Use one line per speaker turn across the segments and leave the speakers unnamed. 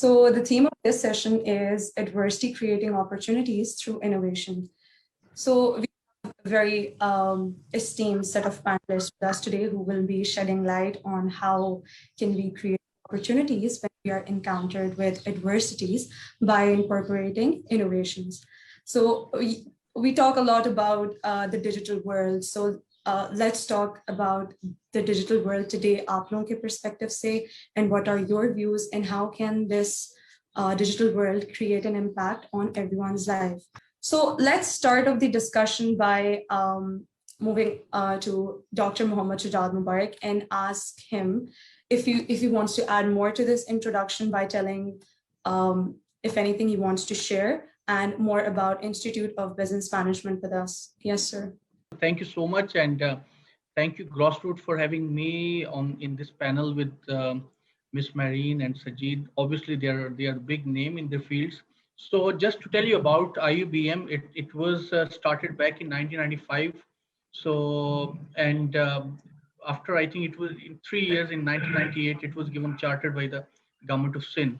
So the theme of this session is adversity creating opportunities through innovation. So we have a very esteemed set of panelists with us today who will be shedding light on how can we create opportunities when we are encountered with adversities by incorporating innovations. So we talk a lot about the digital world. So let's talk about the digital world today. आप लोगों के perspective से, and what are your views, and how can this digital world create an impact on everyone's life? So let's start off the discussion by moving to Dr. Muhammad Shujad Mubarak and ask him if he wants to add more to this introduction by telling if anything he wants to share and more about Institute of Business Management with us. Yes, sir.
Thank you so much, and thank you, Grassroots, for having me in this panel with Miss Marine and Sajid. Obviously, they are big name in their fields. So just to tell you about IUBM, it was started back in 1995. So, and after I think it was in 3 years, in 1998, it was given chartered by the government of Sindh.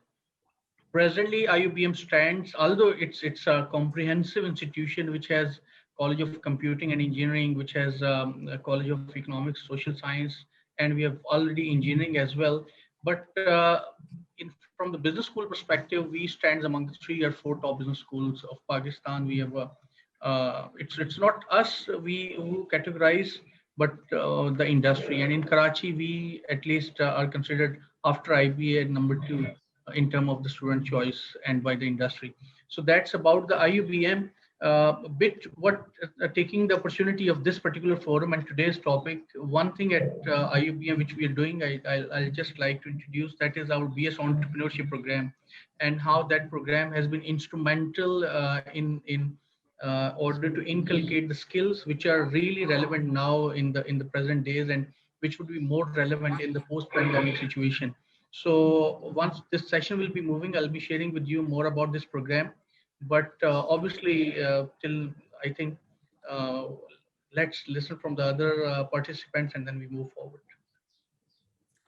Presently, IUBM stands, although it's a comprehensive institution which has College of Computing and Engineering, which has a College of Economics, Social Science, and we have already engineering as well. But from the business school perspective, we stand among the 3 or 4 top business schools of Pakistan. We have it's not us who categorize, but the industry. And in Karachi, we at least are considered after IBA number 2 in terms of the student choice and by the industry. So that's about the IUBM. Taking the opportunity of this particular forum and today's topic, one thing at IUBM which we are doing, I'll just like to introduce, that is our BS Entrepreneurship Program, and how that program has been instrumental in order to inculcate the skills which are really relevant now in the present days, and which would be more relevant in the post-pandemic situation. So once this session will be moving, I'll be sharing with you more about this program. But obviously, till I think, let's listen from the other participants and then we move forward.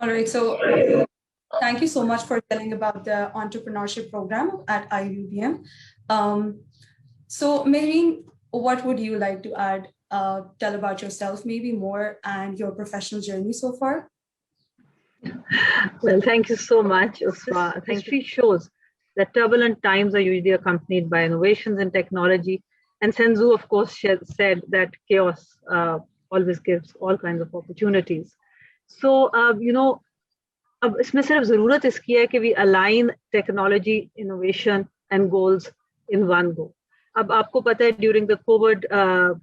All right. So thank you so much for telling about the entrepreneurship program at IUBM. So Marine, what would you like to add? Tell about yourself, maybe more, and your professional journey so far.
Well, thank you so much, Usma. History shows that turbulent times are usually accompanied by innovations in technology. And Sun Tzu, of course, said that chaos always gives all kinds of opportunities. So, अब इसमें सिर्फ ज़रूरत इसकी है कि we align technology, innovation and goals in one go. अब आपको पता है, during the COVID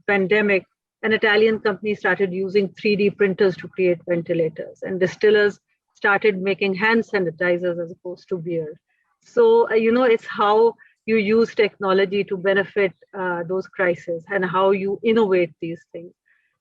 pandemic, an Italian company started using 3D printers to create ventilators, and distillers started making hand sanitizers as opposed to beer. So, it's how you use technology to benefit those crises and how you innovate these things.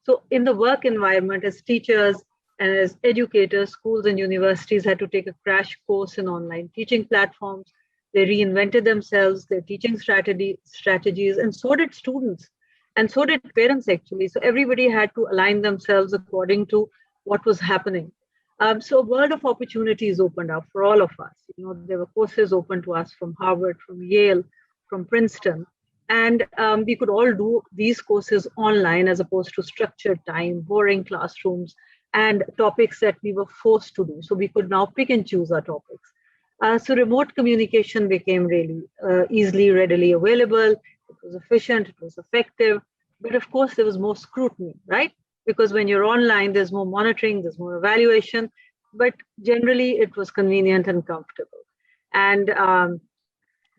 So in the work environment, as teachers and as educators, schools and universities had to take a crash course in online teaching platforms. They reinvented themselves, their teaching strategies, and so did students. And so did parents, actually. So everybody had to align themselves according to what was happening. So a world of opportunities opened up for all of us. There were courses open to us from Harvard, from Yale, from Princeton. And we could all do these courses online as opposed to structured time, boring classrooms, and topics that we were forced to do. So we could now pick and choose our topics. So remote communication became really easily, readily available. It was efficient, it was effective. But of course, there was more scrutiny, right? Because when you're online, there's more monitoring, there's more evaluation, but generally it was convenient and comfortable. And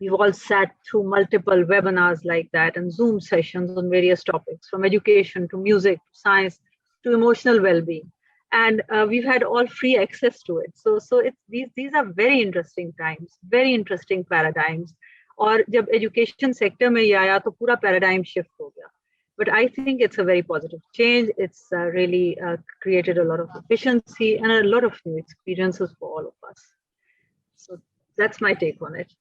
we've all sat through multiple webinars like that and Zoom sessions on various topics, from education to music, to science, to emotional well-being. And we've had all free access to it. So these are very interesting times, very interesting paradigms. और जब education sector में ये आया तो पूरा paradigm shift हो गया. But I think it's a very positive change. It's really created a lot of efficiency and a lot of new experiences for all of us. So that's my take on it.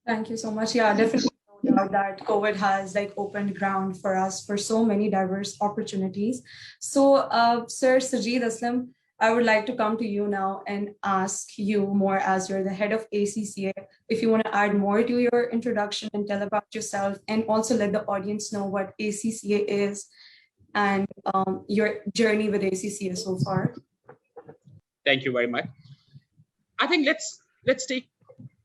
Thank you so much. Yeah, definitely no doubt that COVID has opened ground for us for so many diverse opportunities. So, Sir Sajid Aslam, I would like to come to you now and ask you more, as you're the head of ACCA, if you want to add more to your introduction and tell about yourself, and also let the audience know what ACCA is and your journey with ACCA so far.
Thank you very much. I think let's take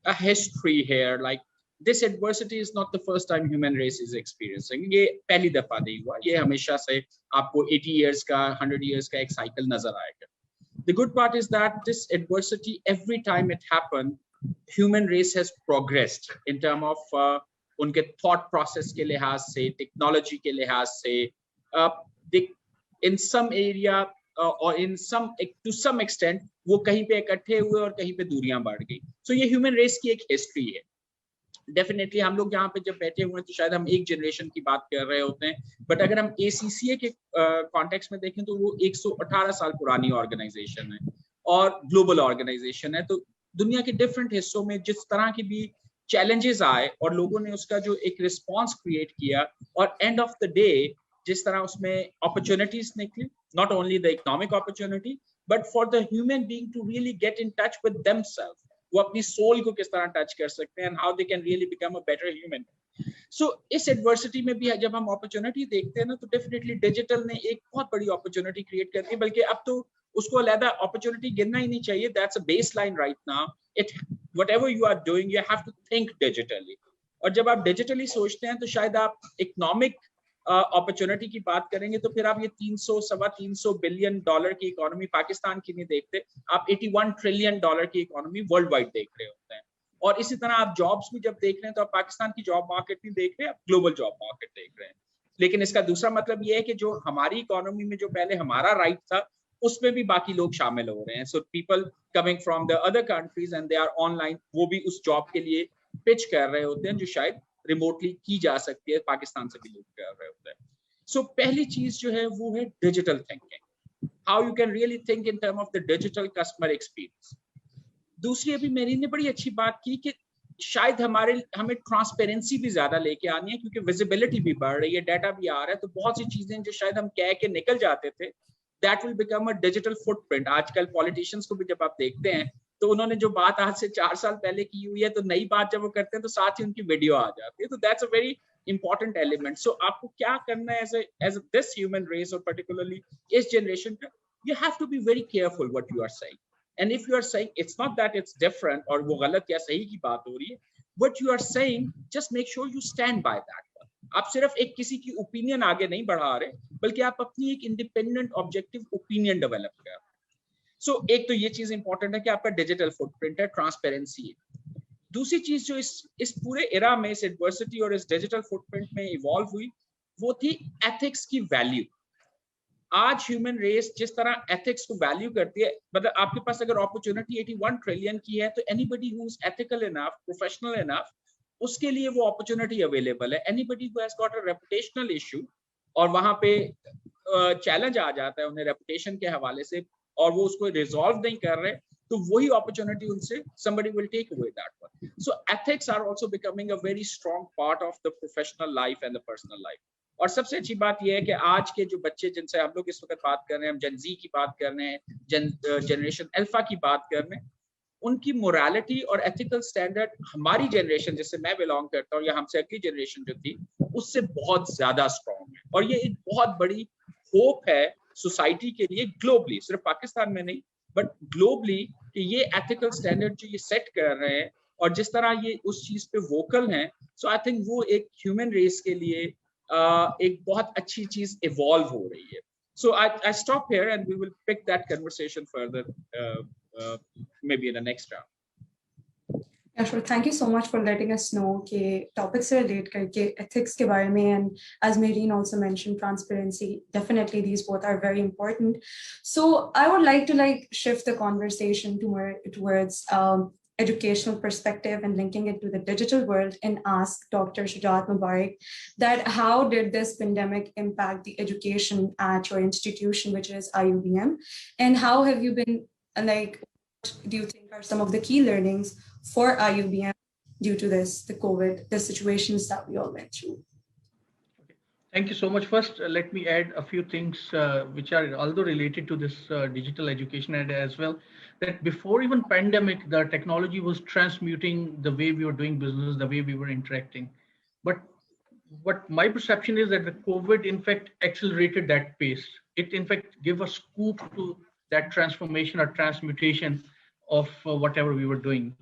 a history here. Like, this adversity is not the first time human race is experiencing. ये पहली दफा नहीं हुआ, ये हमेशा से आपको 80 years का 100 years का एक cycle नजर आएगा. The good part is that this adversity, every time it happened, human race has progressed in terms of उनके thought process के लिहाज से, technology के लिहाज से, in some area or in some to some extent वो कहीं पे इकट्ठे हुए और कहीं पे दूरियां बढ़ गई. So ये human race की एक history है. Definitely हम लोग यहाँ पे जब बैठे हुए हैं तो शायद हम एक generation की बात कर रहे होते हैं, but अगर हम ACCA के context में देखें तो वो 118 साल पुरानी organization है और global organization है. तो दुनिया के different हिस्सों में जिस तरह की भी challenges आए और लोगों ने उसका जो एक response create किया, और end of the day जिस तरह उसमें opportunities निकली, not only the economic opportunity but for the human being to really get in touch with themselves, वो अपनी soul को किस तरह touch कर सकते हैं and how they can really become a better human. So इस adversity में भी जब हम opportunity देखते हैं ना, तो definitely digital ने एक बहुत बड़ी opportunity create कर दी, बल्कि अब तो उसको अलग opportunity गिनना ही नहीं चाहिए. That's a baseline right now. Whatever you are doing, you have to think digitally. और जब आप digitally सोचते हैं तो शायद आप economic अपॉर्चुनिटी की बात करेंगे तो फिर आप ये 300-325 बिलियन डॉलर की इकोनॉमी पाकिस्तान की नहीं देखते, आप 81 ट्रिलियन डॉलर की इकोनॉमी वर्ल्ड वाइड देख रहे होते हैं. और इसी तरह आप जॉब्स भी जब देख रहे हैं तो आप पाकिस्तान की जॉब मार्केट नहीं देख रहे, आप ग्लोबल जॉब मार्केट देख रहे हैं. लेकिन इसका दूसरा मतलब ये है कि जो हमारी इकोनॉमी में जो पहले हमारा राइट था उसमें भी बाकी लोग शामिल हो रहे हैं. So people coming from the other countries and they are online, वो भी उस जॉब के लिए पिच कर रहे होते हैं जो शायद रिमोटली की जा सकती है, पाकिस्तान से भी लोग कर रहे होते हैं. सो पहली चीज जो है वो है digital thinking, how you can really think in term of the digital customer experience. दूसरी, अभी मेरी ने बड़ी अच्छी बात की कि शायद हमें ट्रांसपेरेंसी भी ज्यादा लेके आनी है, क्योंकि विजिबिलिटी भी बढ़ रही है, डाटा भी आ रहा है, तो बहुत सी चीजें जो शायद हम कह के निकल जाते थे, that will become a digital footprint. आजकल पॉलिटिशियंस को भी जब आप देखते हैं तो उन्होंने जो बात आज से 4 साल पहले की हुई है, तो नई बात जब वो करते हैं तो साथ ही उनकी वीडियो आ जाती है. तो that's a very important element. So आपको क्या करना है एज दिस ह्यूमन रेस, और पर्टिकुलरली इस जनरेशन का, you have to be very careful what you are saying. And if you are saying it's not that it's different और वो गलत या सही की बात हो रही है, what you are saying just make sure you stand by that. आप सिर्फ एक किसी की ओपिनियन आगे नहीं बढ़ा रहे, बल्कि आप अपनी एक इंडिपेंडेंट ऑब्जेक्टिव ओपिनियन डेवलप कर रहे हैं. सो एक तो ये चीज इंपॉर्टेंट है कि आपका डिजिटल फुटप्रिंट है, ट्रांसपेरेंसी है. दूसरी चीज जो इस पूरे एरा में, इस एडवर्सिटी और इस डिजिटल फुटप्रिंट में इवॉल्व हुई, वो थी एथिक्स की वैल्यू. आज ह्यूमन रेस जिस तरह एथिक्स को वैल्यू करती है, मतलब आपके पास अगर अपॉर्चुनिटी 81 ट्रिलियन की है, तो anybody who is ethical enough, professional enough, उसके लिए वो अपॉर्चुनिटी अवेलेबल है. Anybody who has got a reputational issue और वहां पे चैलेंज आ जाता है उन्हें रेपुटेशन के हवाले से, और वो उसको रिजॉल्व नहीं कर रहे, तो वही अपॉर्चुनिटी उनसे somebody will take away that one. So ethics are also becoming a very strong part of the professional life and the personal life. और सबसे अच्छी बात यह है कि आज के जो बच्चे जिनसे हम लोग इस वक्त बात कर रहे हैं, हम जेन जी की बात कर रहे हैं, जनरेशन अल्फा की बात कर रहे हैं, उनकी मोरालिटी और एथिकल स्टैंडर्ड हमारी जनरेशन जिससे मैं बिलोंग करता हूँ या हमसे अगली जनरेशन जो थी उससे बहुत ज्यादा स्ट्रॉन्ग है. और ये एक बहुत बड़ी होप है सोसाइटी के लिए ग्लोबली, सिर्फ पाकिस्तान में नहीं बट ग्लोबली, कि ये एथिकल स्टैंडर्ड जो ये सेट कर रहे हैं और जिस तरह ये उस चीज पे वोकल हैं, सो आई थिंक वो एक ह्यूमन रेस के लिए एक बहुत अच्छी चीज इवॉल्व हो रही है. So I stop here and we will pick that conversation further maybe in the next round.
Yeah, sure. Thank you so much for letting us know कि topic से relate करके ethics के बारे में, and as Maureen also mentioned, transparency. Definitely, these both are very important. So I would like to shift the conversation towards educational perspective and linking it to the digital world, and ask Dr. Shujaat Mubarak that how did this pandemic impact the education at your institution, which is IUBM, and how have you been what do you think are some of the key learnings for IUBM due to the COVID, the situations that we all went through?
Thank you so much. First, let me add a few things which are although related to this digital education and as well, that before even pandemic, the technology was transmuting the way we were doing business, the way we were interacting. But what my perception is that the COVID, in fact, accelerated that pace. It, in fact, gave a scoop to that transformation or transmutation of whatever we were doing.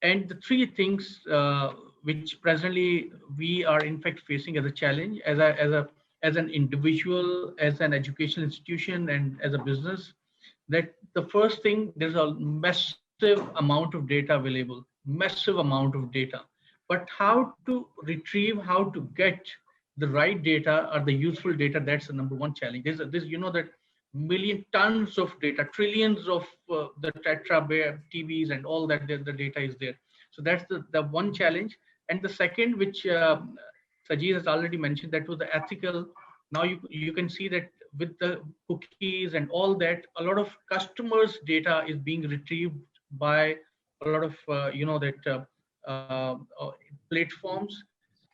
And the three things which presently we are in fact facing as a challenge, as an individual, as an educational institution, and as a business, that the first thing, there's a massive amount of data available, massive amount of data, but how to retrieve, how to get the right data or the useful data, that's the number one challenge. There's this, you know, that million tons of data, trillions of the tetra bear tvs and all that, the data is there. So that's the one challenge. And the second, which Sajid has already mentioned, that was the ethical. Now you can see that with the cookies and all that, a lot of customers data is being retrieved by a lot of platforms.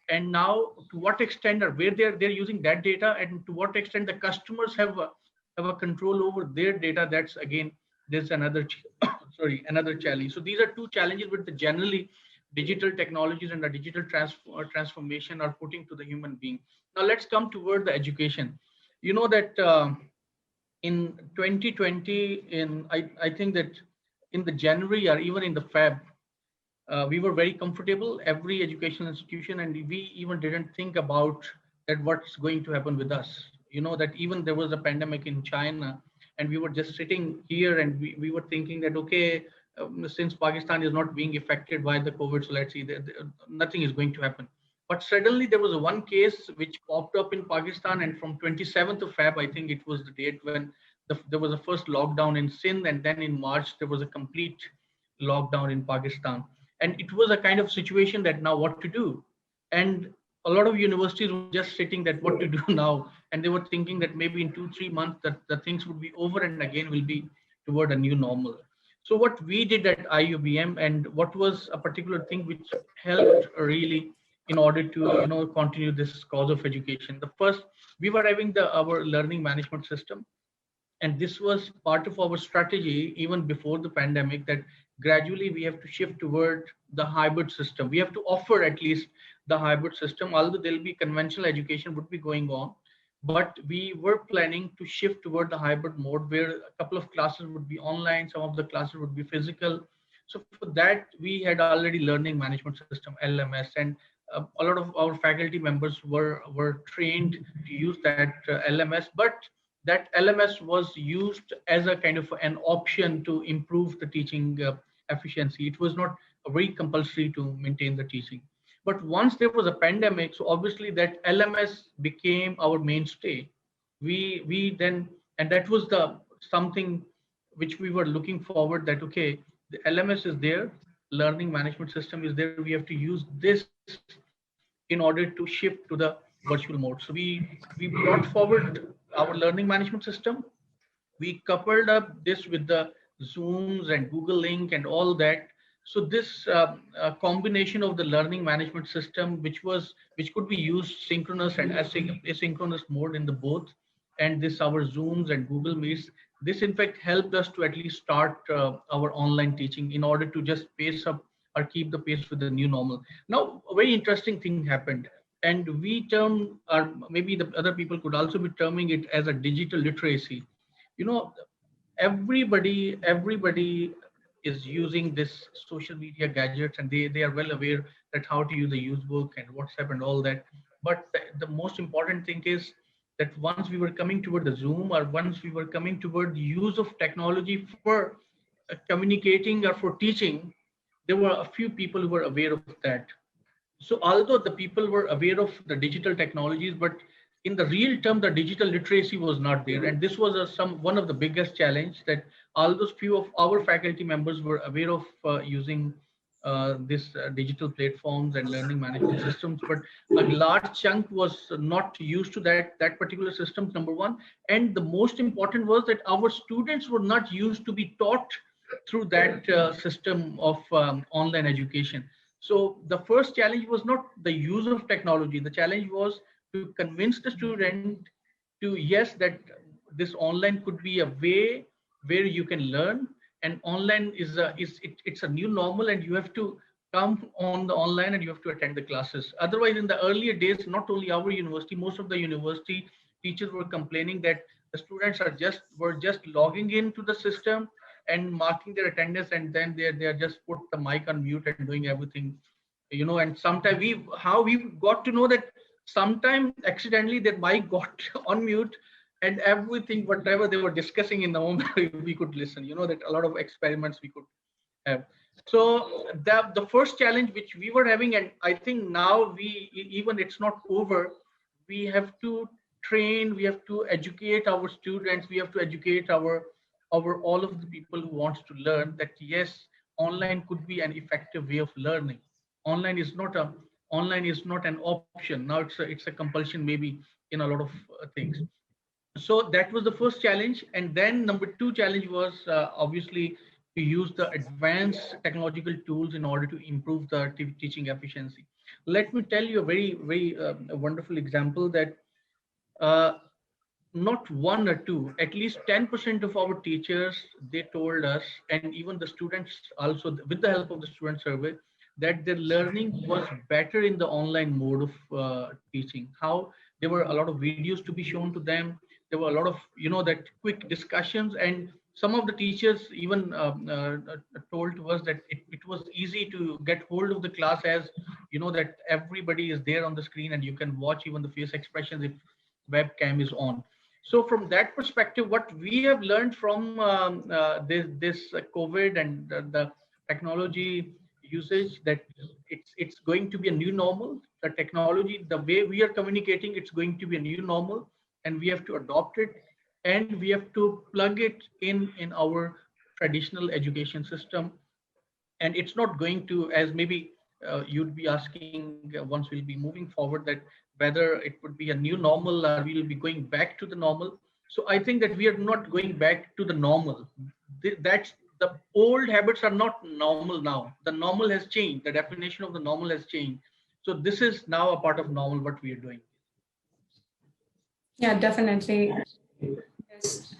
And now to what extent or where they're using that data, and to what extent the customers have a control over their data, that's again, there's another sorry, another challenge. So these are two challenges with the generally digital technologies and the digital transformation are putting to the human being. Now let's come toward the education. You know that in 2020, I think that in the January or even in the Feb, we were very comfortable, every educational institution, and we even didn't think about that what's going to happen with us. You know that even there was a pandemic in China, and we were just sitting here and we were thinking that, okay, since Pakistan is not being affected by the COVID, so let's see, nothing is going to happen. But suddenly there was a one case which popped up in Pakistan, and from 27th of Feb, I think it was the date when there was a first lockdown in Sindh, and then in March there was a complete lockdown in Pakistan. And it was a kind of situation that now what to do. And a lot of universities were just sitting that what to do now, and they were thinking that maybe in 2 3 months that the things would be over and again will be toward a new normal. So what we did at IUBM, and what was a particular thing which helped really in order to continue this cause of education. The first, we were having our learning management system, and this was part of our strategy even before the pandemic, that gradually we have to shift toward the hybrid system. We have to offer at least the hybrid system, although there'll be conventional education would be going on, but we were planning to shift toward the hybrid mode where a couple of classes would be online, some of the classes would be physical. So for that, we had already learning management system, LMS, and a lot of our faculty members were trained to use that LMS. But that LMS was used as a kind of an option to improve the teaching efficiency. It was not very compulsory to maintain the teaching. But once there was a pandemic, so obviously that LMS became our mainstay. We then, and that was the something which we were looking forward, that okay, the LMS is there, learning management system is there. We have to use this in order to shift to the virtual mode. So we brought forward our learning management system. We coupled up this with the Zooms and Google Link and all that. So this combination of the learning management system, which could be used synchronous and asynchronous mode in the both, and this our Zooms and Google Meets, this in fact helped us to at least start our online teaching in order to just pace up or keep the pace with the new normal. Now, a very interesting thing happened, and we term, or maybe the other people could also be terming it as a digital literacy. You know, everybody is using this social media gadgets, and they are well aware that how to use a usebook and WhatsApp and all that. But the most important thing is that once we were coming toward the Zoom, or once we were coming toward the use of technology for communicating or for teaching, there were a few people who were aware of that. So although the people were aware of the digital technologies, but in the real term, the digital literacy was not there. And this was one of the biggest challenge, that although few of our faculty members were aware of using this digital platforms and learning management systems, but a large chunk was not used to that particular systems, number one. And the most important was that our students were not used to be taught through that system of online education. So the first challenge was not the use of technology. The challenge was to convince the student to, yes, that this online could be a way where you can learn, and online it's a new normal, and you have to come on the online and you have to attend the classes. Otherwise, in the earlier days, not only our university, most of the university teachers were complaining that the students were just logging into the system and marking their attendance, and then they are just put the mic on mute and doing everything, and sometimes we got to know that sometimes accidentally that mic got on mute, and everything whatever they were discussing in the moment we could listen, that a lot of experiments we could have. So the first challenge which we were having, and I think now even it's not over, we have to train, we have to educate our students, we have to educate our all of the people who wants to learn that yes, online could be an effective way of learning. Online is not a online is not an option now, it's a compulsion maybe in a lot of things. So that was the first challenge, and then number two challenge was obviously to use the advanced technological tools in order to improve the teaching efficiency. Let me tell you a very wonderful example that uh, not one or two, at least 10% of our teachers, they told us, and even the students also, with the help of the student survey, that their learning was better in the online mode of teaching. How there were a lot of videos to be shown to them. There were a lot of, that quick discussions, and some of the teachers even told to us that it was easy to get hold of the class, as that everybody is there on the screen and you can watch even the face expressions if webcam is on. So from that perspective, what we have learned from this COVID and the technology usage, that it's going to be a new normal. The technology, the way we are communicating, it's going to be a new normal, and we have to adopt it, and we have to plug it in our traditional education system. And it's not going to, as maybe you'd be asking once we'll be moving forward, that whether it would be a new normal or we'll be going back to the normal. So I think that we are not going back to the normal. That's the old habits are not normal now. The normal has changed. The definition of the normal has changed. So this is now a part of normal what we are doing.
Yeah, definitely. Yes.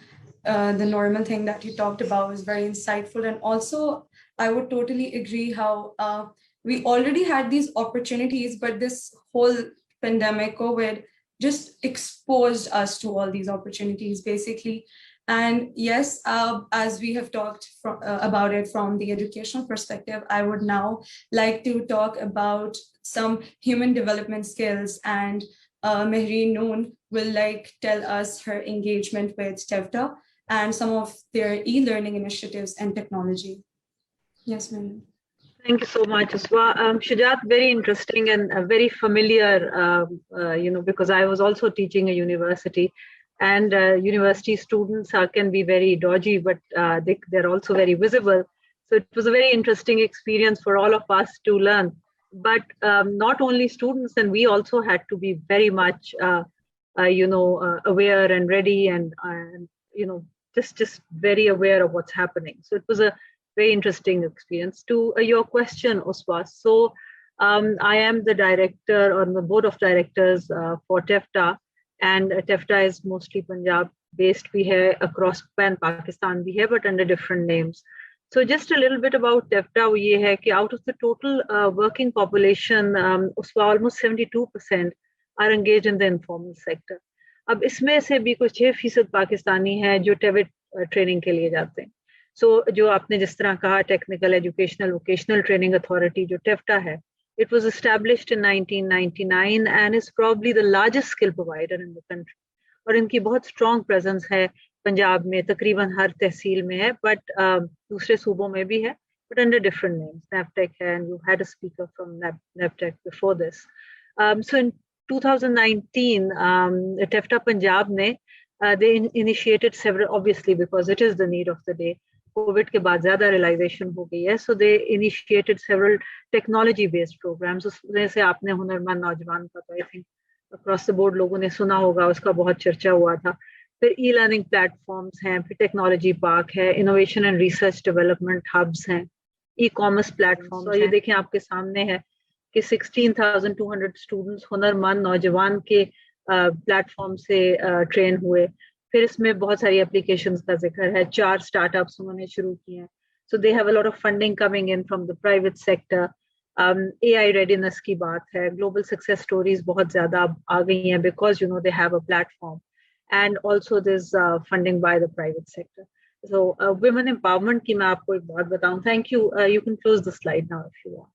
The normal thing that you talked about was very insightful. And also, I would totally agree how we already had these opportunities, but this whole pandemic, COVID, just exposed us to all these opportunities, basically. And yes, as we have talked about it from the educational perspective, I would now like to talk about some human development skills, and Mehreen Noon will tell us her engagement with TEVTA and some of their e-learning initiatives and technology. Yes, Mehreen.
Thank you so much, Uswa. Shujat, very interesting and very familiar, because I was also teaching a university, and university students can be very dodgy, but they're also very visible. So it was a very interesting experience for all of us to learn. But not only students, and we also had to be very much, aware and ready, and just very aware of what's happening. So it was a very interesting experience. To your question, Uswa, so I am the director on the board of directors for TEVTA, and TEVTA is mostly Punjab based. We have across Pakistan, we have, but under different names. So just a little bit about TEVTA, ये है कि out of the total working population, उसका almost 72% are engaged in the informal sector. अब इसमें से भी कुछ 6% पाकिस्तानी हैं जो TEVT ट्रेनिंग के लिए जाते हैं. So जो आपने जिस तरह कहा, technical educational vocational training authority जो TEVTA है, it was established in 1999 and is probably the largest skill provider in the country. और इनकी बहुत strong presence है पंजाब में, तकरीबन हर तहसील में है, but दूसरे सूबों में भी है, but under different names. NAVTEC है, and you had a speaker from NAVTEC before this. So in 2019, TEVTA Punjab ने they initiated several, obviously because it is the need of the day. COVID के बाद ज़्यादा realization हो गई है, so they initiated several technology-based programs. उसमें से आपने हुनरमंद नौजवान का तो I think across the board लोगों ने सुना होगा, उसका बहुत चर्चा हुआ था. फिर e-learning platforms हैं, फिर technology park है, innovation and research development hubs हैं, e-commerce platforms. तो ये देखें आपके सामने है कि 16,200 students हुनरमंद नौजवान के प्लेटफॉर्म से ट्रेन हुए। फिर इसमें बहुत सारी एप्लीकेशंस का जिक्र है, 4 स्टार्टअप्स उन्होंने शुरू किए हैं। So they have a lot of funding coming in from the private sector. AI readiness की बात है, ग्लोबल सक्सेस स्टोरीज बहुत ज्यादा आ गई हैं because they have a platform, and also this funding by the private sector. So women empowerment की मैं आपको एक बात बताऊं, thank you, you can close the slide now if you want.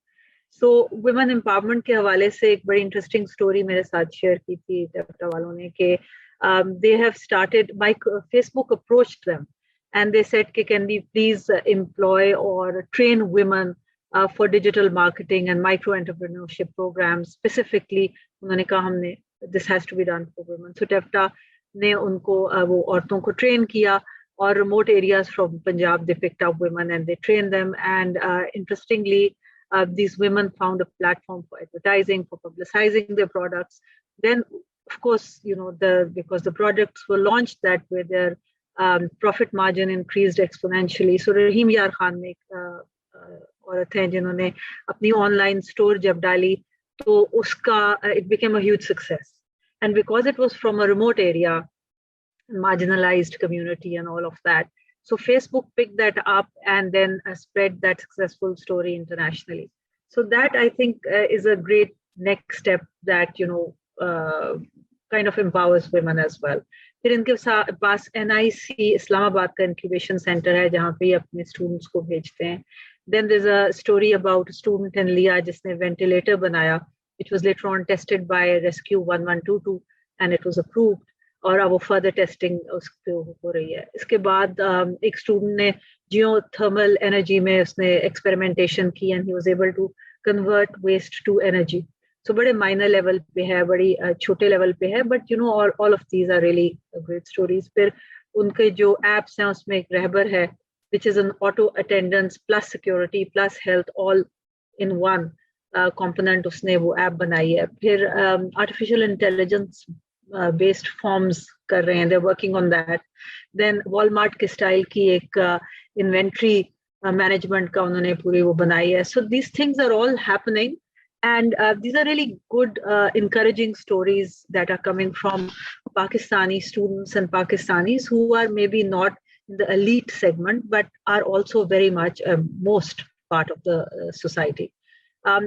So women empowerment के हवाले से एक बड़ी इंटरेस्टिंग स्टोरी मेरे साथ शेयर की थी टेप्टा वालों ने कि they have started, Facebook approached them and they said, can we please employ or train women for digital marketing and micro entrepreneurship programs specifically. उन्होंने कहा हमने this has to be done for women. So टेप्टा ने उनको वो औरतों को train किया, और remote areas from Punjab they picked up women and they trained them, and interestingly these women found a platform for advertising, for publicizing their products. Then of course, because the products were launched that way, their profit margin increased exponentially. So Rahim Yar Khan ने औरत हैं जिन्होंने अपनी online store जब डाली तो उसका it became a huge success, and because it was from a remote area, marginalized community and all of that, so Facebook picked that up and then spread that successful story internationally. So that I think is a great next step that kind of empowers women as well. फिर इनके पास NIC Islamabad का incubation centre है जहाँ पे अपने students को भेजते हैं. Then there's a story about a student in Liya जिसने वेंटिलेटर बनाया, which was later on tested by Rescue 1122 and it was approved, और अब वो फर्दर टेस्टिंग उसके हो रही है. इसके बाद एक स्टूडेंट ने जियोथर्मल एनर्जी में उसने एक्सपेरिमेंटेशन की and he was able to convert waste to energy. So बड़े माइनर लेवल पे है, बड़ी छोटे लेवल पे है, but all of these are really great stories. फिर उनके जो एप्स हैं उसमें एक रहबर है which is an auto attendance plus security plus health all in one component, उसने वो ऐप बनाई है. फिर artificial intelligence based forms कर रहे हैं, they're working on that. Then Walmart के स्टाइल की एक inventory management का उन्होंने पूरी वो बनाई है. So these things are all happening. And these are really good, encouraging stories that are coming from Pakistani students and Pakistanis who are maybe not in the elite segment, but are also very much most part of the society.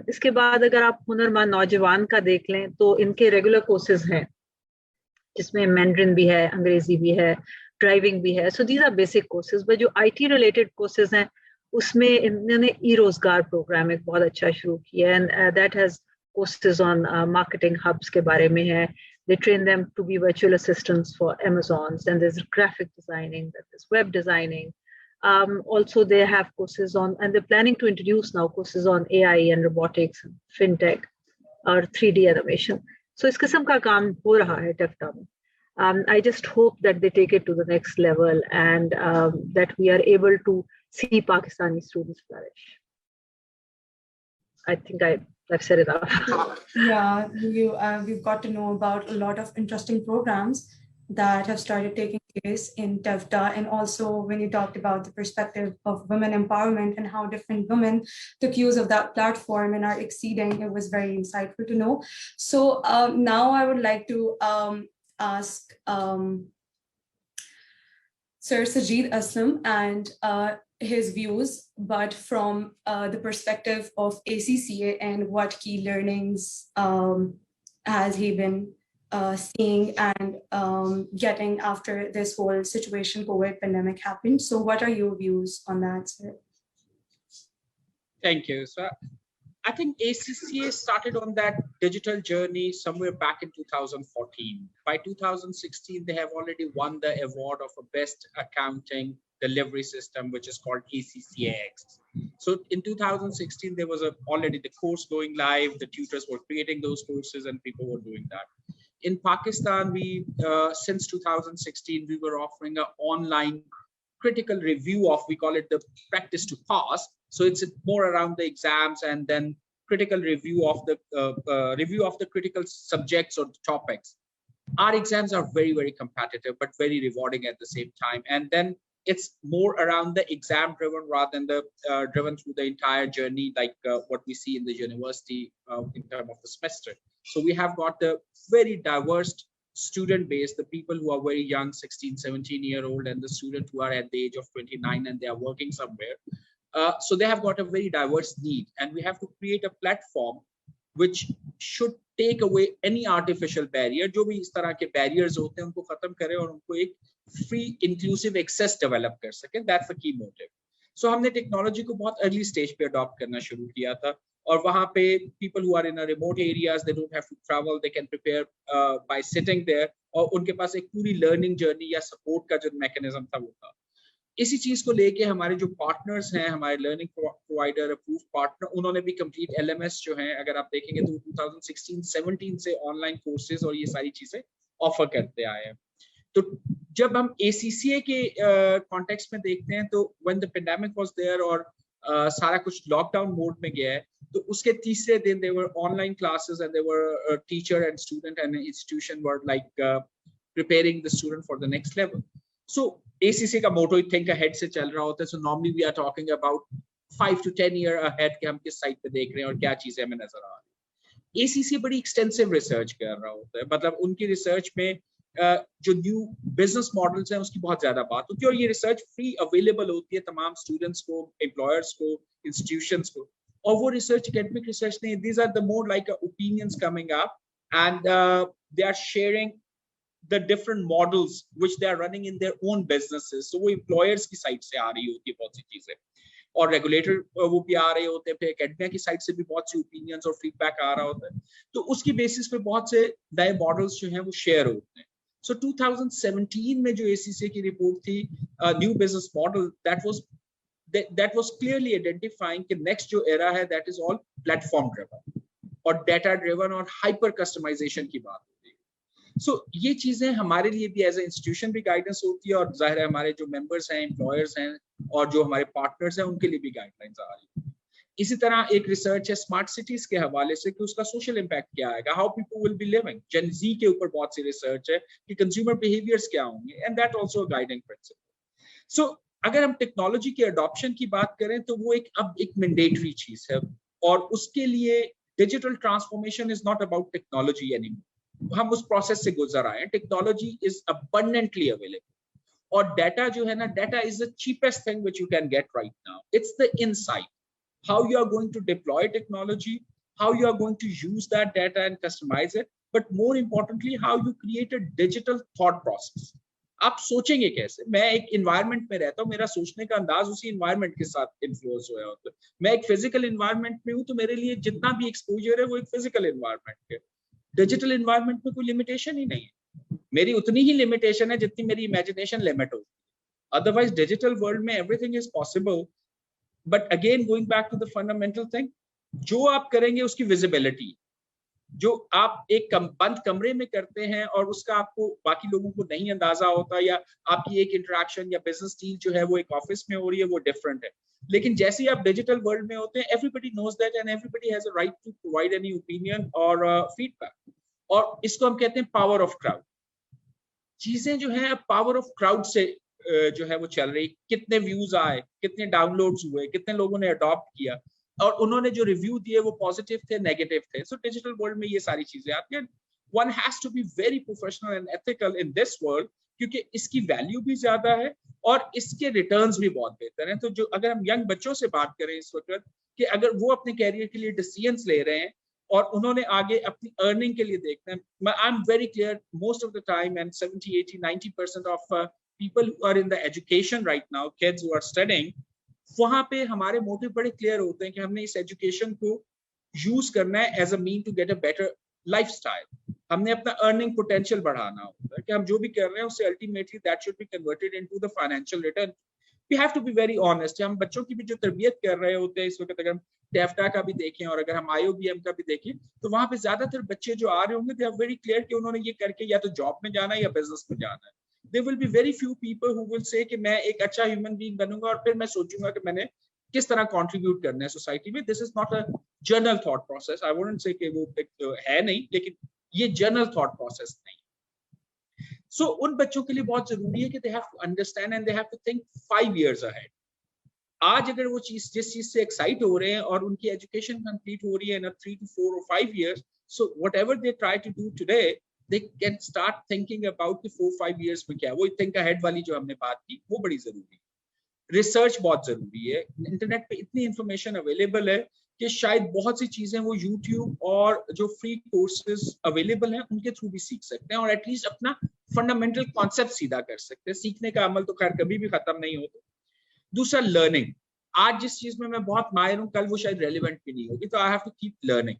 इसके बाद अगर आप हुनरमंद नौजवान का देख लें तो इनके रेगुलर कोर्सेज हैं जिसमें मैंड्रिन भी है, अंग्रेजी भी है, ड्राइविंग भी है. So these are basic courses. but जो IT related courses हैं उसमें इन्होंने e-रोजगार प्रोग्राम एक बहुत अच्छा शुरू किया, and that has courses on marketing hubs के बारे में है. They train them to be virtual assistants for Amazons, and there's graphic designing, there's web designing. Also they have courses on, and they're planning to introduce now courses on AI and robotics, and fintech or 3D animation. So इस किस्म का काम हो रहा है taffeta में. I just hope that they take it to the next level and that we are able to see Pakistani students flourish. I think I've said enough.
Yeah, we've got to know about a lot of interesting programs that have started taking place in TEFTA, and also when you talked about the perspective of women empowerment and how different women took use of that platform and are exceeding, it was very insightful to know. So now I would like to ask Sir Sajid Aslam and his views, but from the perspective of ACCA and what key learnings has he been seeing and getting after this whole situation, COVID pandemic happened. So what are your views on that, sir?
Thank you. So I think ACCA started on that digital journey somewhere back in 2014. By 2016, they have already won the award of a best accounting delivery system, which is called ACCAX. So in 2016, there was already the course going live. The tutors were creating those courses and people were doing that. In Pakistan, we since 2016, we were offering an online critical review of, we call it the practice to pass. So it's more around the exams and then critical review of the critical subjects or topics. Our exams are very, very competitive, but very rewarding at the same time. And then it's more around the exam driven rather than the driven through the entire journey, like what we see in the university in terms of the semester. So we have got the very diverse student base, the people who are very young, 16, 17-year-old, and the student who are at the age of 29 and they are working somewhere. So they have got a very diverse need, and we have to create a platform which should take away any artificial barrier. जो भी इस तरह के barriers होते हैं उनको खत्म करें और उनको एक free inclusive access develop कर सकें. That's the key motive. So हमने technology को बहुत early stage पे adopt करना शुरू किया था, और वहाँ पे people who are in a remote areas, they don't have to travel, they can prepare by sitting there, और उनके पास एक पूरी learning journey या support का जो mechanism था वो था. इसी चीज को लेके हमारे जो पार्टनर्स हैं, हमारे लर्निंग प्रोवाइडर अप्रूव्ड पार्टनर, उन्होंने भी कंप्लीट एलएमएस जो हैं, अगर आप देखेंगे तो 2016-17 से ऑनलाइन कोर्सेज और ये सारी चीजें ऑफर करते आए हैं. तो जब हम एसीसीए के कॉन्टेक्स्ट में देखते हैं तो when the pandemic was there और सारा कुछ लॉकडाउन मोड में गया है, तो उसके तीसरे दिन there were online classes and there were teacher and student and institution were like preparing the student for the next level. So ACC का मोटो थिंक अहेड से चल रहा होता है. So normally we are talking about 5 to 10 year ahead कि हम किस side पे देख रहे हैं और क्या चीजें हमें नजर आ रही है. ACC बड़ी एक्सटेंसिव रिसर्च कर रहा होता है, मतलब उनकी रिसर्च में जो न्यू बिजनेस मॉडल्स हैं उसकी बहुत ज्यादा बात होती है, और ये रिसर्च फ्री अवेलेबल होती है तमाम स्टूडेंट्स को, एम्प्लॉयर्स को, इंस्टीट्यूशंस को. और वो रिसर्च एकेडमिक रिसर्च नहीं, these are the more like opinions coming up, and they are sharing the different models which they are running in their own businesses. So वो employers की side से आ रही होती है बहुत सी चीजें, और रेगुलेटर वो भी आ रहे होते हैं, फिर एकेडमिया की साइड से भी बहुत सी ओपिनियंस और फीडबैक आ रहा होता है. तो उसकी बेसिस पे बहुत से नए मॉडल्स जो हैं वो शेयर होते हैं. सो 2017 में जो एसीसी की रिपोर्ट थी, new business model, that was clearly identifying कि नेक्स्ट जो एरा है that is all platform driven और डेटा ड्रिवन और हाइपर कस्टमाइजेशन की बात. So, ये चीजें हमारे लिए भी एज ए इंस्टीट्यूशन भी गाइडेंस होती है, और जाहिर है हमारे जो मेंबर्स हैं, एम्प्लॉयर्स हैं और जो हमारे पार्टनर्स हैं उनके लिए भी गाइडलाइंस आ रही है. इसी तरह एक रिसर्च है स्मार्ट सिटीज के हवाले से कि उसका सोशल इम्पैक्ट क्या आएगा, how people will be living. Gen Z के ऊपर बहुत सी रिसर्च है कि कंज्यूमर बिहेवियर्स क्या होंगे, and that also a guiding principle. So अगर हम टेक्नोलॉजी के अडॉप्शन की बात करें तो वो अब एक मैंडेटरी चीज है, और उसके लिए digital transformation is not about technology anymore. हम उस प्रोसेस से गुजर आए हैं. टेक्नोलॉजी इज अबंडेंटली अवेलेबल, और डाटा जो है ना, data is the cheapest thing which you can get right now. It's the insight, how you are going to deploy technology, how you are going to use that data and customize it, but more importantly how you create a digital thought process. आप सोचेंगे कैसे. मैं एक environment में रहता हूँ, मेरा सोचने का अंदाज उसी इन्वायरमेंट के साथ इन्फ्लुएंस हुआ होता है. मैं एक फिजिकल इन्वायरमेंट में हूँ तो मेरे लिए जितना भी एक्सपोजर है वो एक फिजिकल इन्वायरमेंट है. डिजिटल इन्वायरमेंट में कोई लिमिटेशन ही नहीं है. मेरी उतनी ही लिमिटेशन है जितनी मेरी इमेजिनेशन लिमिट होती है. अदरवाइज डिजिटल वर्ल्ड में everything is possible. But again going back to the fundamental thing, जो आप करेंगे उसकी विजिबिलिटी, जो आप एक बंद कमरे में करते हैं और उसका आपको बाकी लोगों को नहीं अंदाजा होता, या आपकी एक इंटरेक्शन या बिजनेस डील जो है वो एक ऑफिस में हो रही है, वो डिफरेंट है. लेकिन जैसे ही आप डिजिटल वर्ल्ड में होते हैं, everybody knows that and everybody has a right to provide any opinion और फीडबैक. और इसको हम कहते हैं पावर ऑफ क्राउड. चीजें जो है अब पावर ऑफ क्राउड से जो है वो चल रही. कितने व्यूज आए, कितने डाउनलोड्स हुए, कितने लोगों ने अडॉप्ट किया, और उन्होंने जो रिव्यू दिए वो पॉजिटिव थे, नेगेटिव थे. सो डिजिटल वर्ल्ड में ये सारी चीजें आती हैं. One has to be very professional and ethical in this world, क्योंकि इसकी वैल्यू भी ज्यादा है और इसके रिटर्न्स भी बहुत बेहतर हैं. तो जो अगर हम यंग बच्चों से बात करें इस वक्त, कि अगर वो अपने कैरियर के लिए डिसीजंस ले रहे हैं और उन्होंने आगे अपनी अर्निंग के लिए देखना है, I am very clear most of the time, and 70, 80, 90% of people who are in the education right now, kids who are studying, वहां पे हमारे मोटिव बड़े क्लियर होते हैं कि हमने इस एजुकेशन को यूज करना है as a mean to get a better lifestyle. हमने अपना अर्निंग पोटेंशियल बढ़ाना होता है कि हम जो भी कर रहे हैं उससे ultimately that should be converted into the financial return. We have to be very honest. हम बच्चों की भी जो तरबियत कर रहे होते हैं इस वक्त, अगर हम टेफ्टा का भी देखें और अगर हम IOBM का भी देखें, तो वहां पे ज्यादातर बच्चे जो आ रहे होंगे, दे आर वेरी क्लियर कि उन्होंने ये करके या तो जॉब में जाना है या बिजनेस में जाना है. There will be very few people who will say कि मैं एक अच्छा ह्यूमन बीइंग बनूंगा और फिर मैं सोचूंगा कि मैंने किस तरह कंट्रीब्यूट करना है सोसाइटी में. This is not a general thought process. I wouldn't say कि वो है नहीं, लेकिन ये जनरल थॉट प्रोसेस नहीं. सो उन बच्चों के लिए बहुत जरूरी है कि they have to understand and they have to think 5 years ahead. आज अगर वो चीज जिस चीज से एक्साइट हो रहे हैं और उनकी एजुकेशन कंप्लीट हो रही है इन 3 to 4 or 5 years, so whatever they try to do today, they can start thinking about the 4-5 years में क्या है. वो think ahead वाली जो हमने बात की वो बड़ी जरूरी है. रिसर्च बहुत जरूरी है. इंटरनेट पे इतनी इंफॉर्मेशन अवेलेबल है कि शायद बहुत सी चीजें वो यूट्यूब और जो फ्री कोर्सेज अवेलेबल हैं उनके थ्रू भी सीख सकते हैं और एटलीस्ट अपना फंडामेंटल कॉन्सेप्ट सीधा कर सकते हैं. सीखने का अमल तो खैर कभी भी खत्म नहीं होता. दूसरा लर्निंग. आज जिस चीज में मैं बहुत माहिर हूँ कल वो शायद रेलिवेंट भी नहीं होगी, तो I have to keep learning.